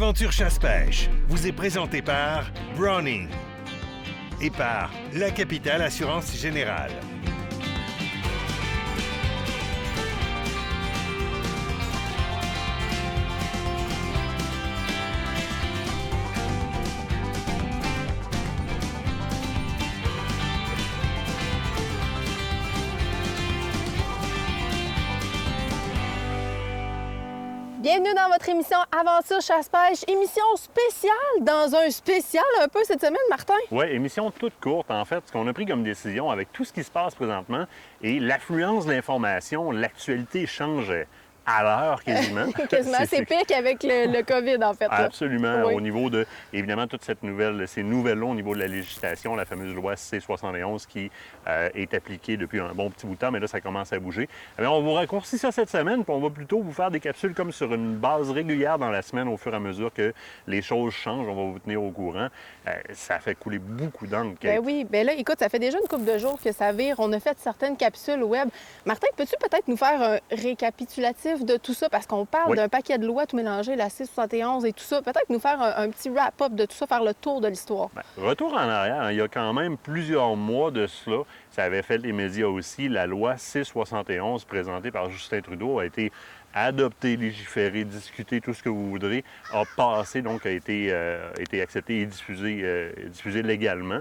Aventure chasse-pêche vous est présenté par Browning et par La Capitale Assurance Générale. Bienvenue dans votre émission Aventure chasse-pêche, émission spéciale dans un spécial un peu cette semaine, Martin. Oui, émission toute courte en fait, ce qu'on a pris comme décision avec tout ce qui se passe présentement et l'affluence de l'information, l'actualité change à l'heure quasiment. Quasiment, c'est pire qu'avec le COVID en fait. Là. Absolument, Oui. au niveau de, évidemment, toute cette ces nouvelles-là au niveau de la législation, la fameuse loi C-71 qui est appliquée depuis un bon petit bout de temps, mais là, ça commence à bouger. Alors, on vous raccourcit ça cette semaine, puis on va plutôt vous faire des capsules comme sur une base régulière dans la semaine au fur et à mesure que les choses changent. On va vous tenir au courant. Ça fait couler beaucoup d'encre. Ben oui, ben là, écoute, ça fait déjà une couple de jours que ça vire. On a fait certaines capsules web. Martin, peux-tu peut-être nous faire un récapitulatif de tout ça? Parce qu'on parle d'un paquet de lois tout mélangé, la C-71 et tout ça. Peut-être nous faire un petit wrap-up de tout ça, faire le tour de l'histoire. Ben, retour en arrière, hein, il y a quand même plusieurs mois de cela, ça avait fait les médias aussi, la loi C-71 présentée par Justin Trudeau a été adoptée, légiférée, discutée, tout ce que vous voudrez, a passé, donc a été acceptée et diffusée légalement.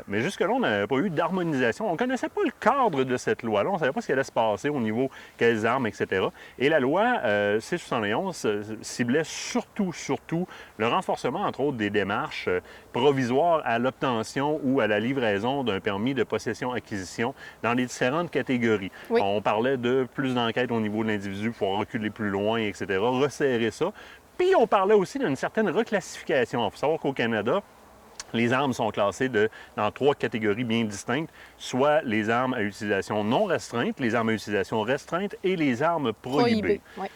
Mais jusque-là, on n'avait pas eu d'harmonisation. On ne connaissait pas le cadre de cette loi-là. On ne savait pas ce qui allait se passer au niveau quelles armes, etc. Et la loi C-71 ciblait surtout le renforcement, entre autres, des démarches provisoires à l'obtention ou à la livraison d'un permis de possession-acquisition dans les différentes catégories. Oui. On parlait de plus d'enquêtes au niveau de l'individu pour reculer plus loin, etc., resserrer ça. Puis on parlait aussi d'une certaine reclassification. Il faut savoir qu'au Canada, les armes sont classées dans 3 catégories bien distinctes, soit les armes à utilisation non restreinte, les armes à utilisation restreinte et les armes prohibées. Oui.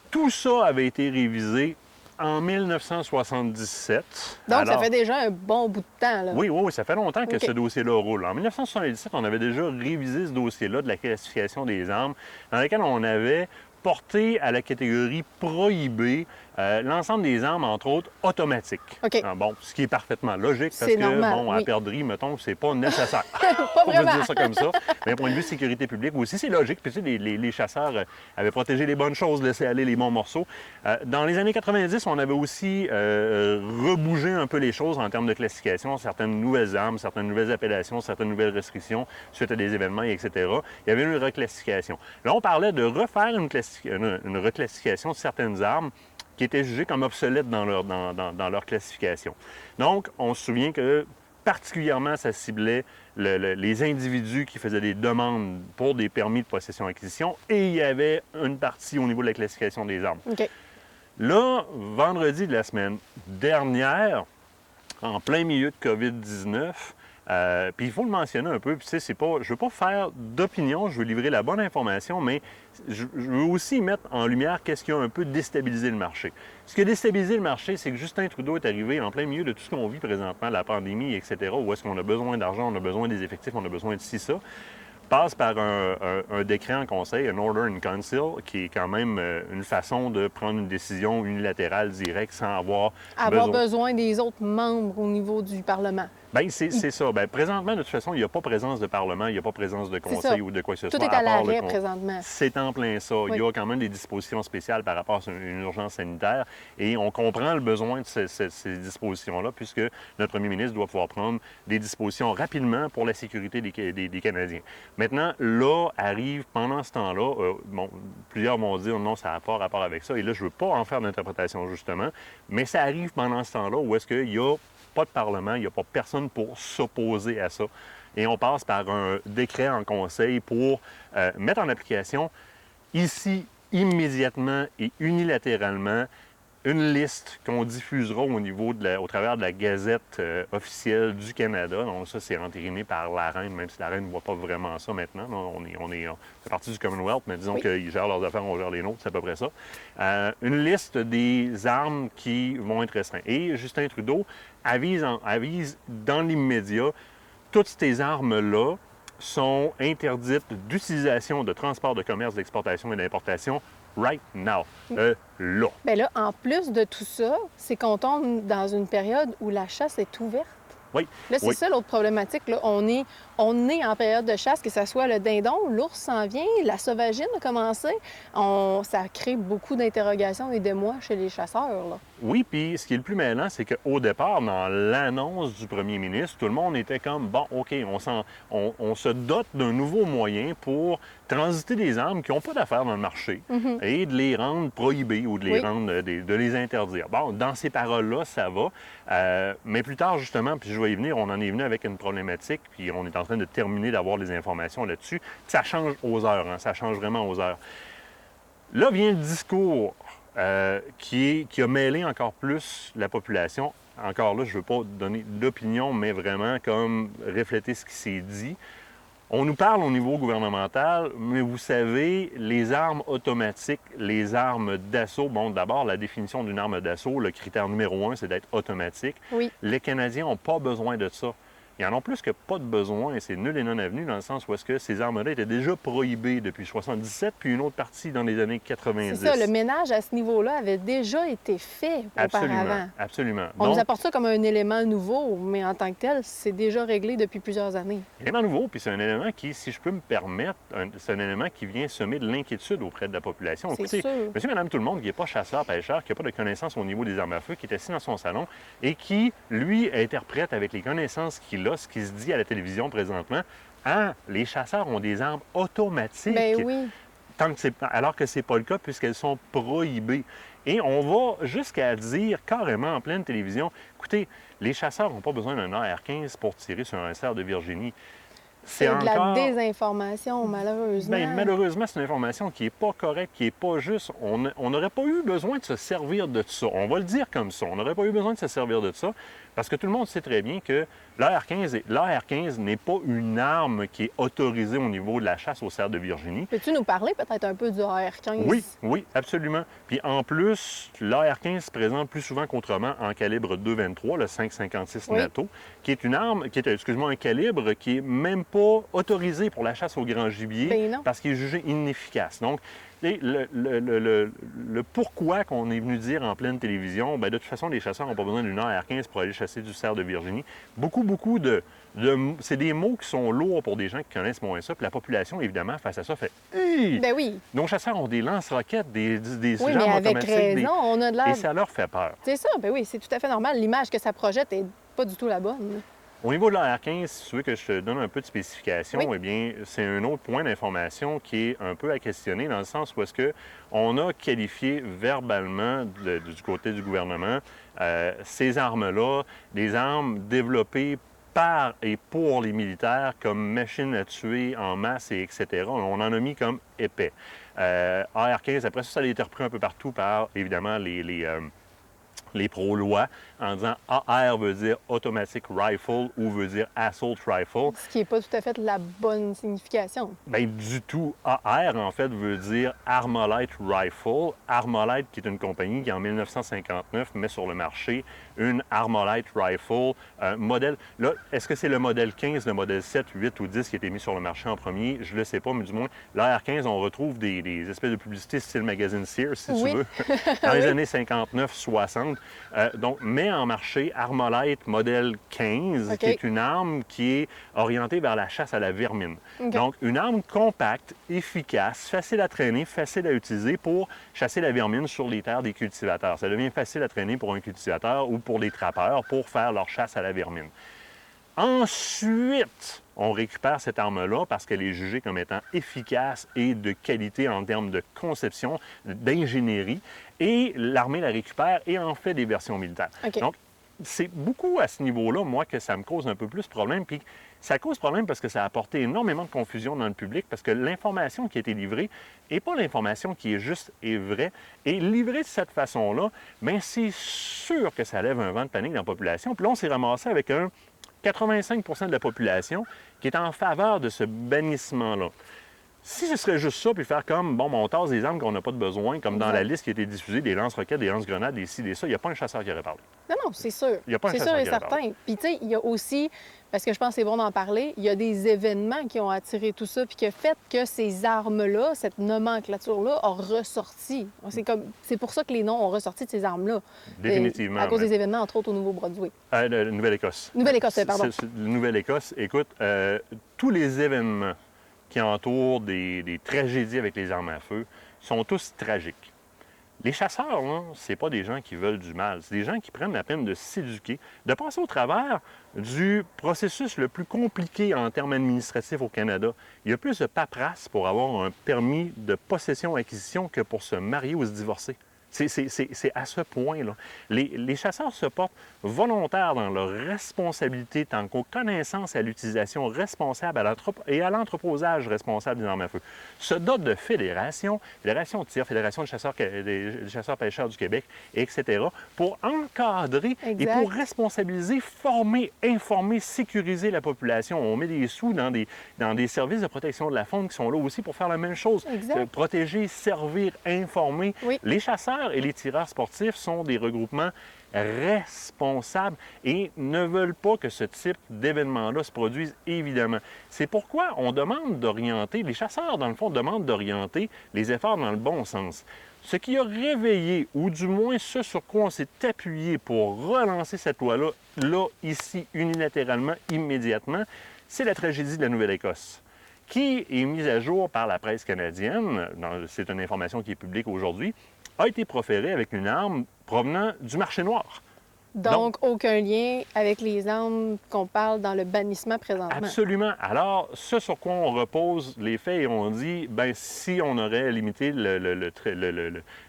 Tout ça avait été révisé en 1977. Donc, ça fait déjà un bon bout de temps. Là. Oui, ça fait longtemps que ce dossier-là roule. En 1977, on avait déjà révisé ce dossier-là de la classification des armes, dans lequel on avait porté à la catégorie prohibée l'ensemble des armes, entre autres, automatiques. OK. Bon, ce qui est parfaitement logique, parce C'est que, normal, bon, à oui. perdrix, mettons, c'est pas nécessaire. Pas On vraiment. va dire ça comme ça. Mais d'un point de vue sécurité publique aussi, c'est logique. Puis, tu sais, les chasseurs avaient protégé les bonnes choses, laissé aller les bons morceaux. Dans les années 90, on avait aussi rebougé un peu les choses en termes de classification, certaines nouvelles armes, certaines nouvelles appellations, certaines nouvelles restrictions suite à des événements, etc. Il y avait une reclassification. Là, on parlait de refaire une reclassification de certaines armes qui étaient jugées comme obsolètes dans leur classification. Donc, on se souvient que particulièrement, ça ciblait les individus qui faisaient des demandes pour des permis de possession-acquisition et il y avait une partie au niveau de la classification des armes. OK. Là, vendredi de la semaine dernière, en plein milieu de COVID-19, puis il faut le mentionner un peu, puis tu sais, je ne veux pas faire d'opinion, je veux livrer la bonne information, mais je veux aussi mettre en lumière qu'est-ce qui a un peu déstabilisé le marché. Ce qui a déstabilisé le marché, c'est que Justin Trudeau est arrivé en plein milieu de tout ce qu'on vit présentement, la pandémie, etc., où est-ce qu'on a besoin d'argent, on a besoin des effectifs, on a besoin de ci, ça, passe par un décret en conseil, un order in council, qui est quand même une façon de prendre une décision unilatérale directe sans avoir besoin des autres membres au niveau du Parlement. Bien, c'est ça. Bien, présentement, de toute façon, il n'y a pas présence de Parlement, il n'y a pas présence de conseil ou de quoi que ce soit. Tout est à l'arrêt présentement. C'est en plein ça. Oui. Il y a quand même des dispositions spéciales par rapport à une urgence sanitaire et on comprend le besoin de ces dispositions-là puisque notre premier ministre doit pouvoir prendre des dispositions rapidement pour la sécurité des Canadiens. Maintenant, là, arrive pendant ce temps-là, plusieurs vont dire non, ça n'a pas rapport avec ça et là, je ne veux pas en faire d'interprétation justement, mais ça arrive pendant ce temps-là où est-ce qu'il y a pas de Parlement, il n'y a pas personne pour s'opposer à ça. Et on passe par un décret en conseil pour mettre en application ici, immédiatement et unilatéralement, une liste qu'on diffusera au travers de la Gazette officielle du Canada. Donc ça, c'est entériné par la Reine, même si la Reine ne voit pas vraiment ça maintenant. On fait partie du Commonwealth, mais disons qu'ils gèrent leurs affaires, on gère les nôtres, c'est à peu près ça. Une liste des armes qui vont être restreintes. Et Justin Trudeau avise dans l'immédiat, toutes ces armes-là sont interdites d'utilisation, de transport, de commerce, d'exportation et d'importation right now, là. Bien là, en plus de tout ça, c'est qu'on tombe dans une période où la chasse est ouverte. Oui, Là, c'est oui. ça l'autre problématique. Là. On est en période de chasse, que ce soit le dindon, l'ours s'en vient, la sauvagine a commencé. Ça crée beaucoup d'interrogations et d'émoi chez les chasseurs. Là. Oui, puis ce qui est le plus mêlant, c'est qu'au départ, dans l'annonce du premier ministre, tout le monde était comme, bon, OK, on se dote d'un nouveau moyen pour transiter des armes qui n'ont pas d'affaires dans le marché et de les rendre prohibées ou de les rendre, de les interdire. Bon, dans ces paroles-là, ça va. Mais plus tard, justement, puis je vais y venir, on en est venu avec une problématique, puis on est en train de terminer d'avoir les informations là-dessus. Ça change aux heures, hein, ça change vraiment aux heures. Là vient le discours qui a mêlé encore plus la population. Encore là, je ne veux pas donner d'opinion, mais vraiment comme refléter ce qui s'est dit. On nous parle au niveau gouvernemental, mais vous savez, les armes automatiques, les armes d'assaut, bon, d'abord, la définition d'une arme d'assaut, le critère numéro 1, c'est d'être automatique. Oui. Les Canadiens n'ont pas besoin de ça. Ils en ont plus que pas de besoin, et c'est nul et non avenu, dans le sens où est-ce que ces armes-là étaient déjà prohibées depuis 1977, puis une autre partie dans les années 90. C'est ça, le ménage à ce niveau-là avait déjà été fait auparavant. Absolument. On Donc, nous apporte ça comme un élément nouveau, mais en tant que tel, c'est déjà réglé depuis plusieurs années. élément nouveau, puis c'est un élément qui, si je peux me permettre, c'est un élément qui vient semer de l'inquiétude auprès de la population. C'est Écoutez, sûr. monsieur, madame, tout le monde qui n'est pas chasseur, pêcheur, qui n'a pas de connaissances au niveau des armes à feu, qui est assis dans son salon et qui, lui, interprète avec les connaissances qu'il a, ce qui se dit à la télévision présentement, ah, les chasseurs ont des armes automatiques. Ben oui. Alors que ce n'est pas le cas puisqu'elles sont prohibées. Et on va jusqu'à dire carrément en pleine télévision, écoutez, les chasseurs n'ont pas besoin d'un AR-15 pour tirer sur un cerf de Virginie. C'est de la désinformation, malheureusement. Bien, malheureusement, c'est une information qui n'est pas correcte, qui n'est pas juste. On n'aurait pas eu besoin de se servir de ça. On va le dire comme ça. On n'aurait pas eu besoin de se servir de ça parce que tout le monde sait très bien que l'AR-15 n'est pas une arme qui est autorisée au niveau de la chasse au cerf de Virginie. Peux-tu nous parler peut-être un peu du AR-15? Oui, absolument. Puis en plus, l'AR-15 se présente plus souvent qu'autrement en calibre 2,23, le 5,56 NATO, qui est une arme, un calibre qui est même pas autorisé pour la chasse au grand gibier parce qu'il est jugé inefficace. Donc, le pourquoi qu'on est venu dire en pleine télévision, bien, de toute façon, les chasseurs n'ont pas besoin d'une AR-15 pour aller chasser du cerf de Virginie. Beaucoup de c'est des mots qui sont lourds pour des gens qui connaissent moins ça. Puis la population, évidemment, face à ça, fait hey! Ben oui. Nos chasseurs ont des lance-roquettes, des oui, armes mais avec automatiques. raison, on a de l'air... Et ça leur fait peur. C'est ça, ben oui, c'est tout à fait normal. L'image que ça projette est pas du tout la bonne. Au niveau de l'AR-15, si tu veux que je te donne un peu de spécification, Oui. eh bien, c'est un autre point d'information qui est un peu à questionner dans le sens où est-ce qu'on a qualifié verbalement du côté du gouvernement ces armes-là, des armes développées par et pour les militaires comme machines à tuer en masse, et etc. On en a mis comme épais. AR-15, après ça, ça a été repris un peu partout par, évidemment, les pro-lois en disant AR veut dire Automatic Rifle ou veut dire Assault Rifle. Ce qui n'est pas tout à fait la bonne signification. Bien, du tout. AR, en fait, veut dire Armalite Rifle. Armalite, qui est une compagnie qui, en 1959, met sur le marché une Armalite Rifle modèle. Là, est-ce que c'est le modèle 15, le modèle 7, 8 ou 10 qui a été mis sur le marché en premier? Je ne le sais pas, mais du moins, l'AR-15, on retrouve des espèces de publicités style magazine Sears, si tu veux, dans les années 59-60. Donc, met en marché Armalite modèle 15, qui est une arme qui est orientée vers la chasse à la vermine. Donc, une arme compacte, efficace, facile à traîner, facile à utiliser pour chasser la vermine sur les terres des cultivateurs. Ça devient facile à traîner pour un cultivateur ou pour les trappeurs pour faire leur chasse à la vermine. Ensuite, on récupère cette arme-là parce qu'elle est jugée comme étant efficace et de qualité en termes de conception, d'ingénierie, et l'armée la récupère et en fait des versions militaires. Donc, c'est beaucoup à ce niveau-là, moi, que ça me cause un peu plus de problème. Puis ça cause problème parce que ça a apporté énormément de confusion dans le public, parce que l'information qui a été livrée n'est pas l'information qui est juste et vraie. Et livrée de cette façon-là, bien, c'est sûr que ça lève un vent de panique dans la population. Puis là, on s'est ramassé avec un 85 de la population qui est en faveur de ce bannissement-là. Si ce serait juste ça, puis faire comme, bon, on tasse des armes qu'on n'a pas de besoin, comme dans Exact. la liste qui a été diffusée, des lance-roquettes, des lance-grenades, des ci, des ça, il n'y a pas un chasseur qui aurait parlé. Non, c'est sûr. Il y a pas un C'est chasseur sûr et qui aurait parlé. certain. Puis, tu sais, il y a aussi, parce que je pense que c'est bon d'en parler, il y a des événements qui ont attiré tout ça, puis qui ont fait que ces armes-là, cette nomenclature-là, a ressorti. C'est pour ça que les noms ont ressorti de ces armes-là. Définitivement. À cause mais- des événements, entre autres, au Nouveau-Brunswick. La Nouvelle-Écosse. Nouvelle-Écosse, pardon. Nouvelle-Écosse, écoute, tous les événements qui entourent des tragédies avec les armes à feu sont tous tragiques. Les chasseurs, là, c'est pas des gens qui veulent du mal. C'est des gens qui prennent la peine de s'éduquer, de passer au travers du processus le plus compliqué en termes administratifs au Canada. Il y a plus de paperasse pour avoir un permis de possession-acquisition que pour se marier ou se divorcer. C'est à ce point-là. Les chasseurs se portent volontaires dans leur responsabilité tant qu'aux connaissances et à l'utilisation responsable et à l'entreposage responsable des armes à feu. Se dotent de fédérations, fédération de tir, fédération des chasseurs-pêcheurs du Québec, etc., pour encadrer et Exact. pour responsabiliser, former, informer, sécuriser la population. On met des sous dans des services de protection de la faune qui sont là aussi pour faire la même chose. Exact. Protéger, servir, informer. Oui. Les chasseurs et les tireurs sportifs sont des regroupements responsables et ne veulent pas que ce type d'événement-là se produise, évidemment. C'est pourquoi on demande d'orienter, les chasseurs, dans le fond, demandent d'orienter les efforts dans le bon sens. Ce qui a réveillé, ou du moins ce sur quoi on s'est appuyé pour relancer cette loi-là, là, ici, unilatéralement, immédiatement, c'est la tragédie de la Nouvelle-Écosse, qui est mise à jour par la presse canadienne, c'est une information qui est publique aujourd'hui, a été proférée avec une arme provenant du marché noir. Donc, aucun lien avec les armes qu'on parle dans le bannissement présentement. Absolument. Alors, ce sur quoi on repose les faits et on dit, ben si on aurait limité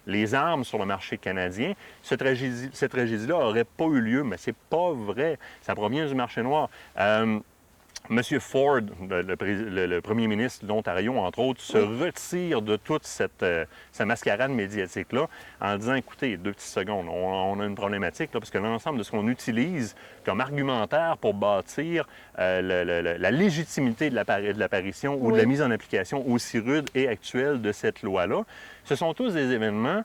les armes sur le marché canadien, cette tragédie-là n'aurait pas eu lieu, mais c'est pas vrai. Ça provient du marché noir. M. Ford, le premier ministre de l'Ontario, entre autres, se retire de toute cette mascarade médiatique-là en disant, écoutez, 2 petites secondes, on a une problématique, là, parce que l'ensemble de ce qu'on utilise comme argumentaire pour bâtir la légitimité de l'apparition ou de la mise en application aussi rude et actuelle de cette loi-là, ce sont tous des événements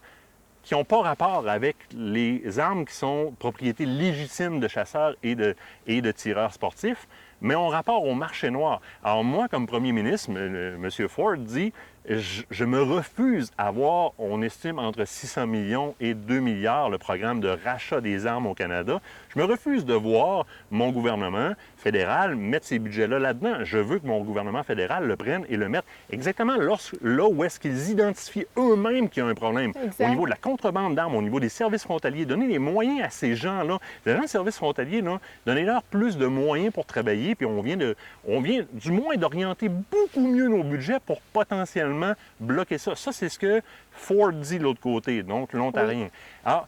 qui n'ont pas rapport avec les armes qui sont propriété légitime de chasseurs et de tireurs sportifs, mais ont rapport au marché noir. Alors moi, comme premier ministre, M. Ford dit, je me refuse à voir, on estime entre 600 millions et 2 milliards le programme de rachat des armes au Canada. Je me refuse de voir mon gouvernement fédéral mettre ces budgets-là là-dedans. Je veux que mon gouvernement fédéral le prenne et le mette exactement là où est-ce qu'ils identifient eux-mêmes qu'il y a un problème. Exact. Au niveau de la contrebande d'armes, au niveau des services frontaliers, donner les moyens à ces gens-là. Les gens de services frontaliers, là, donnez-leur plus de moyens pour travailler, puis on vient du moins d'orienter beaucoup mieux nos budgets pour potentiellement bloquer ça. Ça, c'est ce que Ford dit de l'autre côté, donc l'Ontarien. Alors,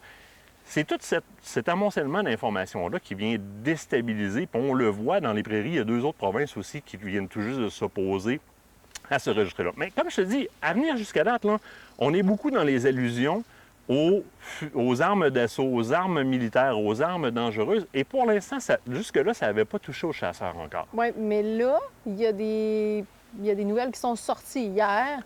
c'est tout cet amoncellement d'informations-là qui vient déstabiliser, puis on le voit dans les prairies, il y a 2 autres provinces aussi qui viennent tout juste de s'opposer à ce registre-là. Mais comme je te dis, à venir jusqu'à date, là, on est beaucoup dans les allusions aux armes d'assaut, aux armes militaires, aux armes dangereuses. Et pour l'instant, jusque-là, ça n'avait pas touché aux chasseurs encore. Oui, mais là, il y a des nouvelles qui sont sorties hier,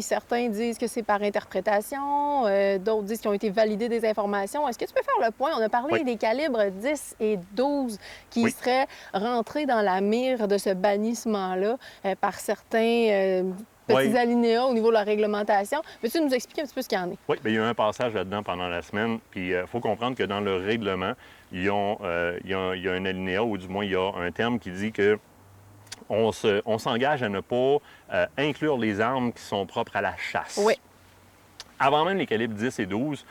certains disent que c'est par interprétation, d'autres disent qu'ils ont été validées des informations. Est-ce que tu peux faire le point? On a parlé des calibres 10 et 12 qui seraient rentrés dans la mire de ce bannissement-là par certains petits alinéas au niveau de la réglementation. Peux-tu nous expliquer un petit peu ce qu'il y en est? Oui, bien, il y a un passage là-dedans pendant la semaine. Puis il faut comprendre que dans le règlement, il y a un alinéa, ou du moins il y a un terme qui dit que on s'engage à ne pas inclure les armes qui sont propres à la chasse. Oui. Avant même les calibres 10 et 12,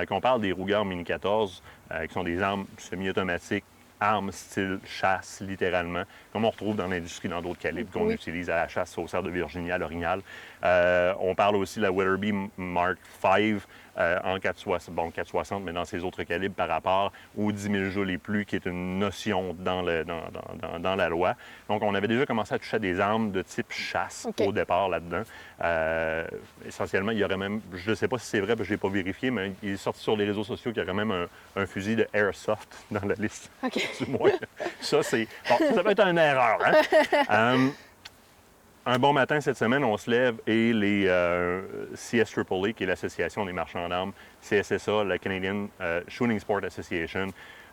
qu'on parle des Ruger Mini 14, qui sont des armes semi-automatiques, armes style chasse, littéralement, comme on retrouve dans l'industrie dans d'autres calibres qu'on utilise à la chasse au cerf de Virginie, à l'orignal. On parle aussi de la Weatherby Mark V en 460, mais dans ses autres calibres par rapport aux 10 000 joules et plus, qui est une notion dans la loi. Donc, on avait déjà commencé à toucher à des armes de type chasse au départ là-dedans. Essentiellement, il y aurait même, je ne sais pas si c'est vrai, parce que je ne l'ai pas vérifié, mais il est sorti sur les réseaux sociaux qu'il y aurait même un fusil de Airsoft dans la liste. Du moins. Ça, c'est... Bon, ça peut être une erreur, hein? Un bon matin cette semaine, on se lève et les CSAAA, qui est l'Association des marchands d'armes, CSSA, la Canadian Shooting Sport Association,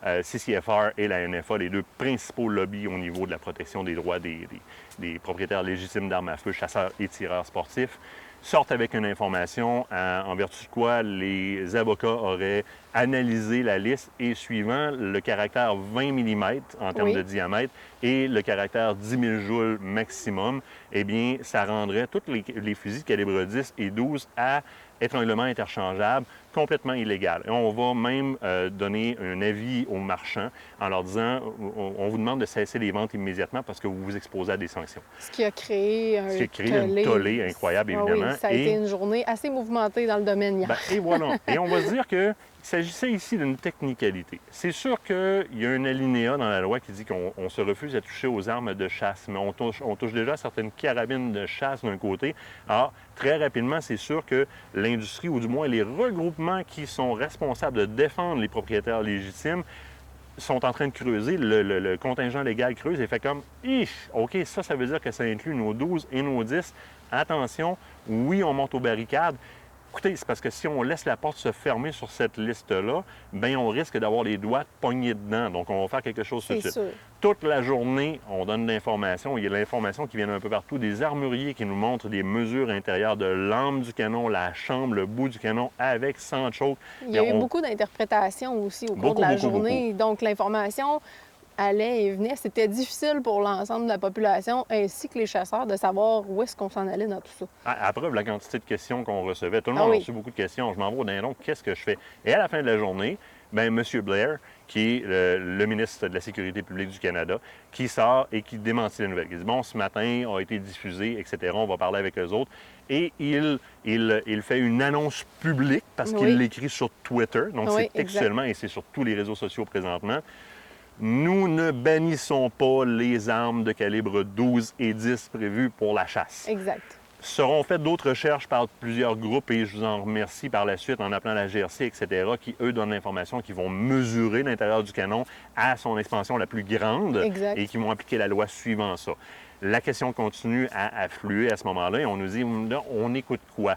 CCFR et la NFA, les deux principaux lobbies au niveau de la protection des droits des propriétaires légitimes d'armes à feu, chasseurs et tireurs sportifs, sortent avec une information en vertu de quoi les avocats auraient analysé la liste et suivant le caractère 20 mm en termes de diamètre et le caractère 10 000 joules maximum, eh bien, ça rendrait tous les fusils de calibre 10 et 12 à étranglement interchangeable, complètement illégal. Et on va même donner un avis aux marchands en leur disant on vous demande de cesser les ventes immédiatement parce que vous vous exposez à des sanctions. Ce qui a créé un tollé incroyable, évidemment. Oui, ça a été une journée assez mouvementée dans le domaine hier. Et voilà. Et on va se dire qu'il s'agissait ici d'une technicalité. C'est sûr qu'il y a un alinéa dans la loi qui dit qu'on se refuse à toucher aux armes de chasse, mais on touche déjà certaines carabines de chasse d'un côté. Alors, très rapidement, c'est sûr que l'industrie, ou du moins les regroupements qui sont responsables de défendre les propriétaires légitimes, sont en train de creuser, le contingent légal creuse et fait comme « OK, ça veut dire que ça inclut nos 12 et nos 10. Attention, oui, on monte aux barricades. » Écoutez, c'est parce que si on laisse la porte se fermer sur cette liste-là, bien, on risque d'avoir les doigts pognés dedans. Donc, on va faire quelque chose tout de suite. Sûr. Toute la journée, on donne de l'information. Il y a de l'information qui vient un peu partout. Des armuriers qui nous montrent des mesures intérieures de l'âme du canon, la chambre, le bout du canon, avec, sans choke. Il y a eu beaucoup d'interprétations aussi au cours de la journée. Donc, l'information allait et venait. C'était difficile pour l'ensemble de la population ainsi que les chasseurs de savoir où est-ce qu'on s'en allait dans tout ça. À preuve, la quantité de questions qu'on recevait. Tout le monde a reçu beaucoup de questions. Je m'en vais au dindon, qu'est-ce que je fais? Et à la fin de la journée, bien, M. Blair, qui est le ministre de la Sécurité publique du Canada, qui sort et qui démentit la nouvelle. Il dit, bon, ce matin a été diffusé, etc., on va parler avec eux autres. Et il fait une annonce publique, parce qu'il l'écrit sur Twitter, donc c'est textuellement, et c'est sur tous les réseaux sociaux présentement. Nous ne bannissons pas les armes de calibre 12 et 10 prévues pour la chasse. Exact. Seront faites d'autres recherches par plusieurs groupes, et je vous en remercie par la suite en appelant la GRC, etc., qui, eux, donnent l'information, qui vont mesurer l'intérieur du canon à son expansion la plus grande et qui vont appliquer la loi suivant ça. La question continue à affluer à ce moment-là et on nous dit, on écoute quoi?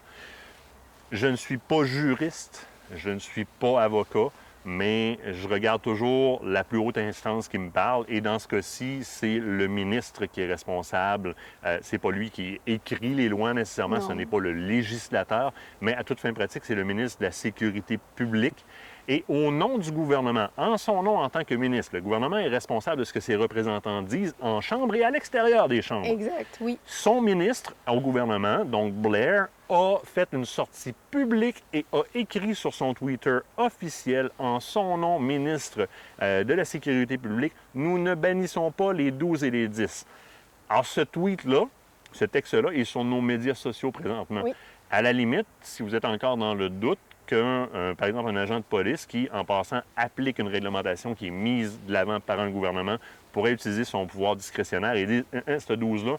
Je ne suis pas juriste, je ne suis pas avocat, mais je regarde toujours la plus haute instance qui me parle. Et dans ce cas-ci, c'est le ministre qui est responsable. C'est pas lui qui écrit les lois nécessairement, ce n'est pas le législateur, mais à toute fin pratique, c'est le ministre de la Sécurité publique. Et au nom du gouvernement, en son nom en tant que ministre, le gouvernement est responsable de ce que ses représentants disent en Chambre et à l'extérieur des chambres. Exact, oui. Son ministre au gouvernement, donc Blair, a fait une sortie publique et a écrit sur son Twitter officiel, en son nom, ministre de la Sécurité publique, « Nous ne bannissons pas les 12 et les 10 ». Alors, ce tweet-là, ce texte-là, est sur nos médias sociaux présentement. Oui. À la limite, si vous êtes encore dans le doute, par exemple, un agent de police qui, en passant, applique une réglementation qui est mise de l'avant par un gouvernement, pourrait utiliser son pouvoir discrétionnaire et dire « ce 12-là »,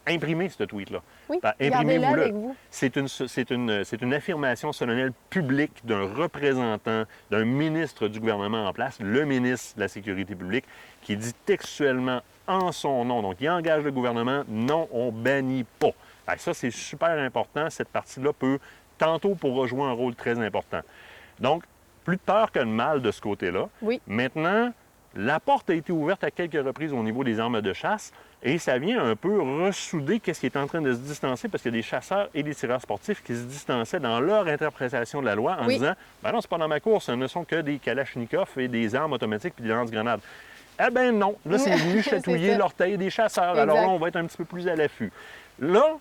imprimez ce tweet-là. Oui, gardez-le avec vous. C'est une affirmation solennelle publique d'un représentant, d'un ministre du gouvernement en place, le ministre de la Sécurité publique, qui dit textuellement en son nom, donc il engage le gouvernement, non, on bannit pas. Alors, ça, c'est super important. Cette partie-là peut tantôt pour jouer un rôle très important. Donc, plus de peur que de mal de ce côté-là. Oui. Maintenant, la porte a été ouverte à quelques reprises au niveau des armes de chasse et ça vient un peu ressouder qu'est-ce qui est en train de se distancer parce qu'il y a des chasseurs et des tireurs sportifs qui se distançaient dans leur interprétation de la loi en disant « Ben non, c'est pas dans ma course, ce ne sont que des kalachnikovs et des armes automatiques puis des lance-grenades. » Eh bien non, là, c'est venu chatouiller l'orteil des chasseurs. Exact. Alors là, on va être un petit peu plus à l'affût. Là,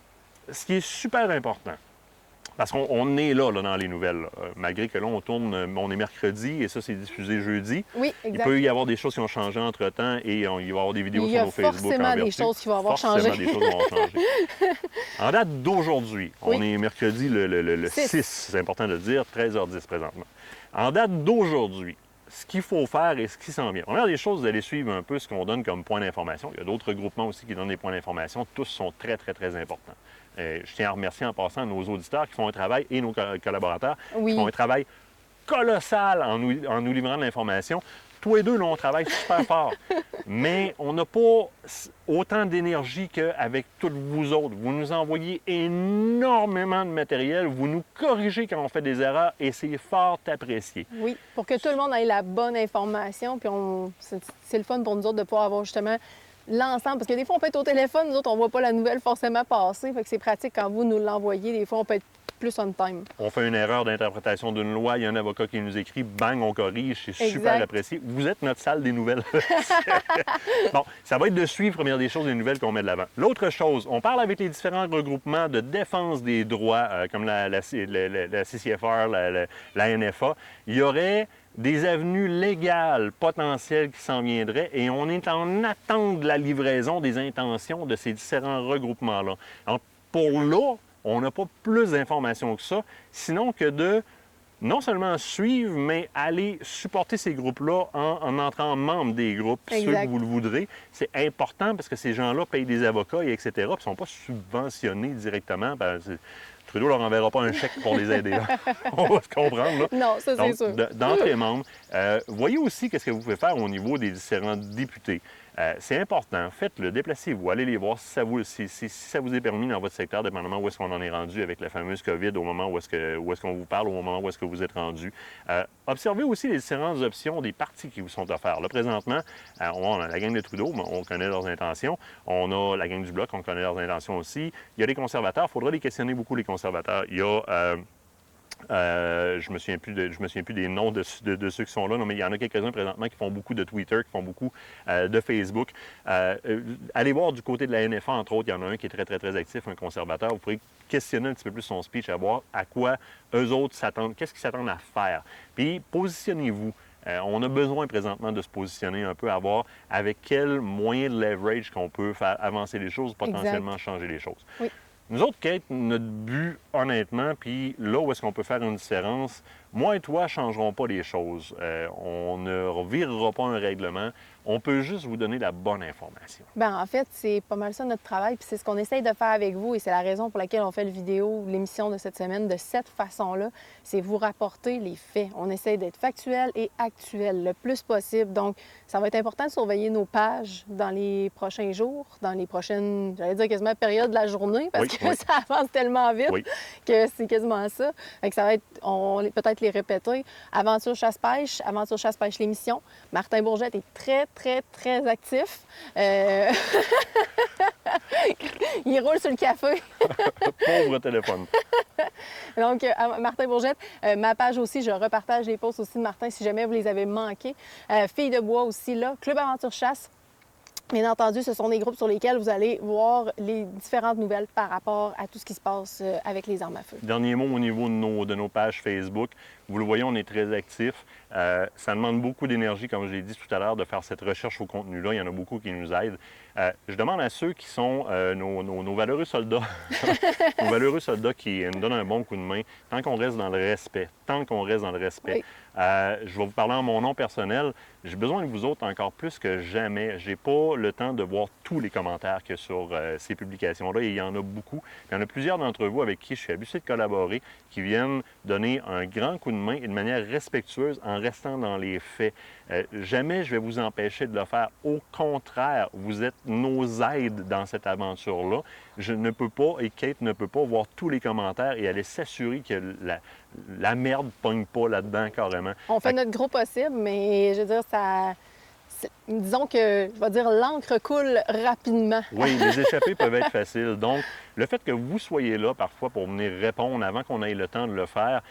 ce qui est super important, parce qu'on est là dans les nouvelles, malgré que là, on est mercredi et ça, c'est diffusé jeudi. Oui, exact. Il peut y avoir des choses qui ont changé entre-temps et il va y avoir des vidéos sur nos Facebook. Il y a forcément des choses qui vont avoir changé. Des choses vont changer. En date d'aujourd'hui, on est mercredi le 6, c'est important de le dire, 13h10 présentement. En date d'aujourd'hui, ce qu'il faut faire et ce qui s'en vient. Première des choses, vous allez suivre un peu ce qu'on donne comme point d'information. Il y a d'autres groupements aussi qui donnent des points d'information. Tous sont très, très, très importants. Je tiens à remercier en passant nos auditeurs qui font un travail et nos collaborateurs qui font un travail colossal en nous livrant de l'information. Tous les deux, là, on travaille super fort. Mais on n'a pas autant d'énergie qu'avec toutes vous autres. Vous nous envoyez énormément de matériel, vous nous corrigez quand on fait des erreurs et c'est fort apprécié. Oui, pour que tout le monde ait la bonne information. Puis c'est le fun pour nous autres de pouvoir avoir justement l'ensemble. Parce que des fois, on peut être au téléphone, nous autres, on ne voit pas la nouvelle forcément passer. Fait que c'est pratique quand vous nous l'envoyez. Des fois, on peut être plus on time. On fait une erreur d'interprétation d'une loi, il y a un avocat qui nous écrit, bang, on corrige, c'est super apprécié. Vous êtes notre salle des nouvelles. Bon, ça va être de suivre, première des choses, les nouvelles qu'on met de l'avant. L'autre chose, on parle avec les différents regroupements de défense des droits, comme la CCFR, la NFA. Il y aurait des avenues légales potentielles qui s'en viendraient et on est en attente de la livraison des intentions de ces différents regroupements-là. Alors, pour là, on n'a pas plus d'informations que ça, sinon que de non seulement suivre, mais aller supporter ces groupes-là en entrant membre des groupes, ceux que vous le voudrez. C'est important parce que ces gens-là payent des avocats, et etc., puis ils ne sont pas subventionnés directement. Trudeau ne leur enverra pas un chèque pour les aider. On va se comprendre. Là. Non, ça, c'est sûr. D'entrée membre, voyez aussi ce que vous pouvez faire au niveau des différents députés. C'est important. Faites-le, déplacez-vous, allez les voir si ça vous est permis dans votre secteur, dépendamment où est-ce qu'on en est rendu avec la fameuse COVID, au moment où est-ce qu'on vous parle, au moment où est-ce que vous êtes rendu. Observez aussi les différentes options des partis qui vous sont offerts. Là, présentement, on a la gang de Trudeau, on connaît leurs intentions. On a la gang du Bloc, on connaît leurs intentions aussi. Il y a les conservateurs, il faudra les questionner beaucoup, les conservateurs. Il y a... je me souviens plus des noms de ceux qui sont là, non, mais il y en a quelques-uns présentement qui font beaucoup de Twitter, qui font beaucoup de Facebook. Allez voir du côté de la NFA, entre autres, il y en a un qui est très, très, très actif, un conservateur. Vous pourrez questionner un petit peu plus son speech, à voir à quoi eux autres s'attendent, qu'est-ce qu'ils s'attendent à faire. Puis, positionnez-vous. On a besoin présentement de se positionner un peu, à voir avec quel moyen de leverage qu'on peut faire avancer les choses, potentiellement changer les choses. Oui. Nous autres, Kate, notre but, honnêtement, puis là où est-ce qu'on peut faire une différence, moi et toi ne changerons pas les choses. On ne revirera pas un règlement. On peut juste vous donner la bonne information. Bien, en fait, c'est pas mal ça notre travail, puis c'est ce qu'on essaye de faire avec vous, et c'est la raison pour laquelle on fait l'émission de cette semaine de cette façon-là, c'est vous rapporter les faits. On essaye d'être factuel et actuel le plus possible. Donc, ça va être important de surveiller nos pages dans les prochains jours, dans les prochaines, j'allais dire quasiment période de la journée, parce que ça avance tellement vite que c'est quasiment ça. Fait que ça va être, peut-être les répéter. Aventure chasse-pêche l'émission. Martin Bourgette est très, très, très actif. Il roule sur le café. Pauvre téléphone. Donc, Martin Bourgette, ma page aussi, je repartage les posts aussi de Martin si jamais vous les avez manqués. Filles de bois aussi, là. Club Aventure Chasse. Bien entendu, ce sont des groupes sur lesquels vous allez voir les différentes nouvelles par rapport à tout ce qui se passe avec les armes à feu. Dernier mot au niveau de nos pages Facebook. Vous le voyez, on est très actifs. Ça demande beaucoup d'énergie, comme je l'ai dit tout à l'heure, de faire cette recherche au contenu-là. Il y en a beaucoup qui nous aident. Je demande à ceux qui sont nos valeureux soldats, nos valeureux soldats qui nous donnent un bon coup de main, tant qu'on reste dans le respect, je vais vous parler en mon nom personnel. J'ai besoin de vous autres encore plus que jamais. J'ai pas le temps de voir tous les commentaires qu'il y a sur ces publications-là, et il y en a beaucoup. Il y en a plusieurs d'entre vous avec qui je suis habitué de collaborer, qui viennent donner un grand coup de main et de manière respectueuse en restant dans les faits. Jamais je vais vous empêcher de le faire. Au contraire, vous êtes nos aides dans cette aventure-là. Je ne peux pas, et Kate ne peut pas, voir tous les commentaires et aller s'assurer que la merde ne pogne pas là-dedans carrément. On fait notre gros possible, mais je veux dire, disons que, je vais dire, l'encre coule rapidement. Oui, les échappées peuvent être faciles. Donc, le fait que vous soyez là parfois pour venir répondre avant qu'on ait le temps de le faire,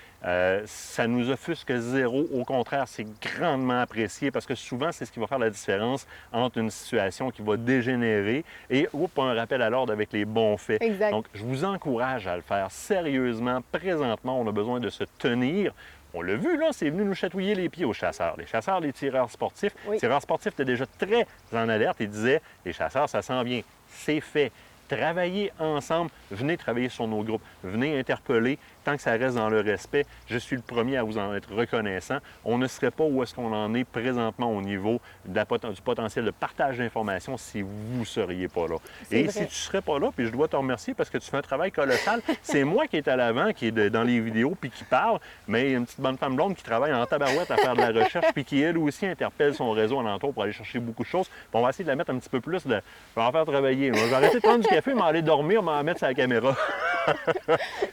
ça nous offusque zéro. Au contraire, c'est grandement apprécié parce que souvent, c'est ce qui va faire la différence entre une situation qui va dégénérer et un rappel à l'ordre avec les bons faits. Exact. Donc, je vous encourage à le faire sérieusement. Présentement, on a besoin de se tenir. On l'a vu, là, c'est venu nous chatouiller les pieds aux chasseurs. Les chasseurs, les tireurs sportifs. Les tireurs sportifs étaient déjà très en alerte. Ils disaient, les chasseurs, ça s'en vient. C'est fait. Travaillez ensemble. Venez travailler sur nos groupes. Venez interpeller. tant que ça reste dans le respect, je suis le premier à vous en être reconnaissant. On ne serait pas où est-ce qu'on en est présentement au niveau du potentiel de partage d'informations si vous ne seriez pas là. Et si tu ne serais pas là, puis je dois te remercier parce que tu fais un travail colossal, c'est moi qui est à l'avant, qui est dans les vidéos, puis qui parle, mais il y a une petite bonne femme blonde qui travaille en tabarouette à faire de la recherche, puis qui, elle aussi, interpelle son réseau alentour pour aller chercher beaucoup de choses. Puis on va essayer de la mettre un petit peu plus de... Je vais en faire travailler. Je vais arrêter de prendre du café, m'en aller dormir, m'en mettre sur la caméra.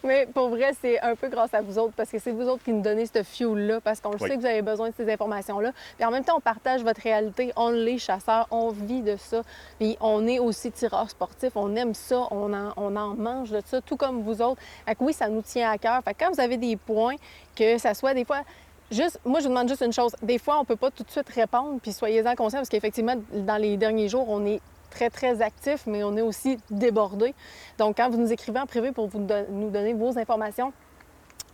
Mais pour vrai, c'est un peu grâce à vous autres, parce que c'est vous autres qui nous donnez ce fuel-là, parce qu'on le sait que vous avez besoin de ces informations-là. Puis en même temps, on partage votre réalité. On l'est, chasseurs, on vit de ça. Puis on est aussi tireurs sportifs, on aime ça, on en mange de ça, tout comme vous autres. Fait que oui, ça nous tient à cœur. Fait que quand vous avez des points, que ça soit des fois... moi, je vous demande juste une chose. Des fois, on ne peut pas tout de suite répondre, puis soyez-en conscients, parce qu'effectivement, dans les derniers jours, on est très, très actif, mais on est aussi débordé. Donc, quand vous nous écrivez en privé pour nous donner vos informations,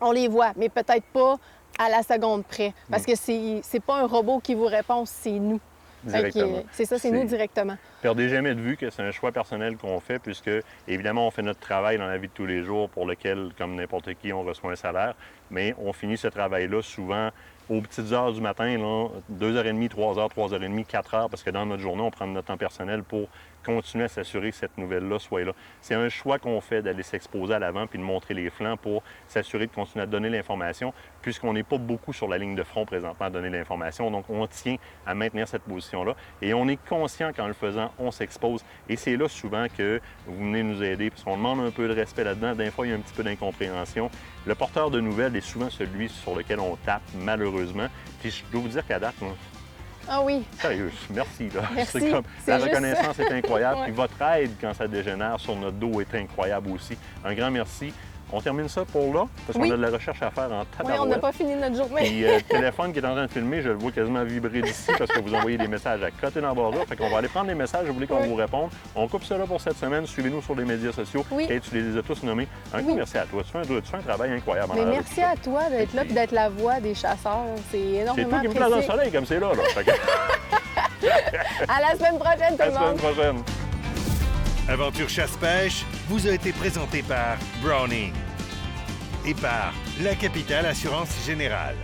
on les voit, mais peut-être pas à la seconde près, parce que c'est pas un robot qui vous répond, c'est nous. Directement. C'est ça, c'est nous directement. Perdez jamais de vue que c'est un choix personnel qu'on fait, puisque, évidemment, on fait notre travail dans la vie de tous les jours pour lequel, comme n'importe qui, on reçoit un salaire, mais on finit ce travail-là souvent aux petites heures du matin, là, 2h30, 3h, 3h30, 4h, parce que dans notre journée, on prend notre temps personnel pour continuer à s'assurer que cette nouvelle-là soit là. C'est un choix qu'on fait d'aller s'exposer à l'avant puis de montrer les flancs pour s'assurer de continuer à donner l'information, puisqu'on n'est pas beaucoup sur la ligne de front présentement à donner l'information. Donc, on tient à maintenir cette position-là et on est conscient qu'en le faisant, on s'expose. Et c'est là souvent que vous venez nous aider, parce qu'on demande un peu de respect là-dedans. Des fois, il y a un petit peu d'incompréhension. Le porteur de nouvelles est souvent celui sur lequel on tape, malheureusement. Puis je dois vous dire qu'à date, moi, ah oui. sérieux, merci. Là. Merci. C'est comme, la reconnaissance ça. est incroyable. Ouais. Puis votre aide quand ça dégénère sur notre dos est incroyable aussi. Un grand merci. On termine ça pour là, parce qu'on a de la recherche à faire en Oui, tabarouette. on n'a pas fini notre journée. Puis le téléphone qui est en train de filmer, je le vois quasiment vibrer d'ici parce que vous envoyez des messages à côté d'embarras. Fait qu'on va aller prendre les messages, vous voulez qu'on vous réponde. On coupe ça là pour cette semaine. Suivez-nous sur les médias sociaux. Oui. Et tu les as tous nommés. Un grand merci à toi. Tu fais un travail incroyable. Mais merci à toi d'être là et d'être la voix des chasseurs. C'est C'est énormément toi qui me place dans le soleil comme c'est là. Fait que... À la semaine prochaine, tout À le la monde! semaine prochaine. Aventure Chasse-Pêche vous a été présenté par Browning et par La Capitale Assurance Générale.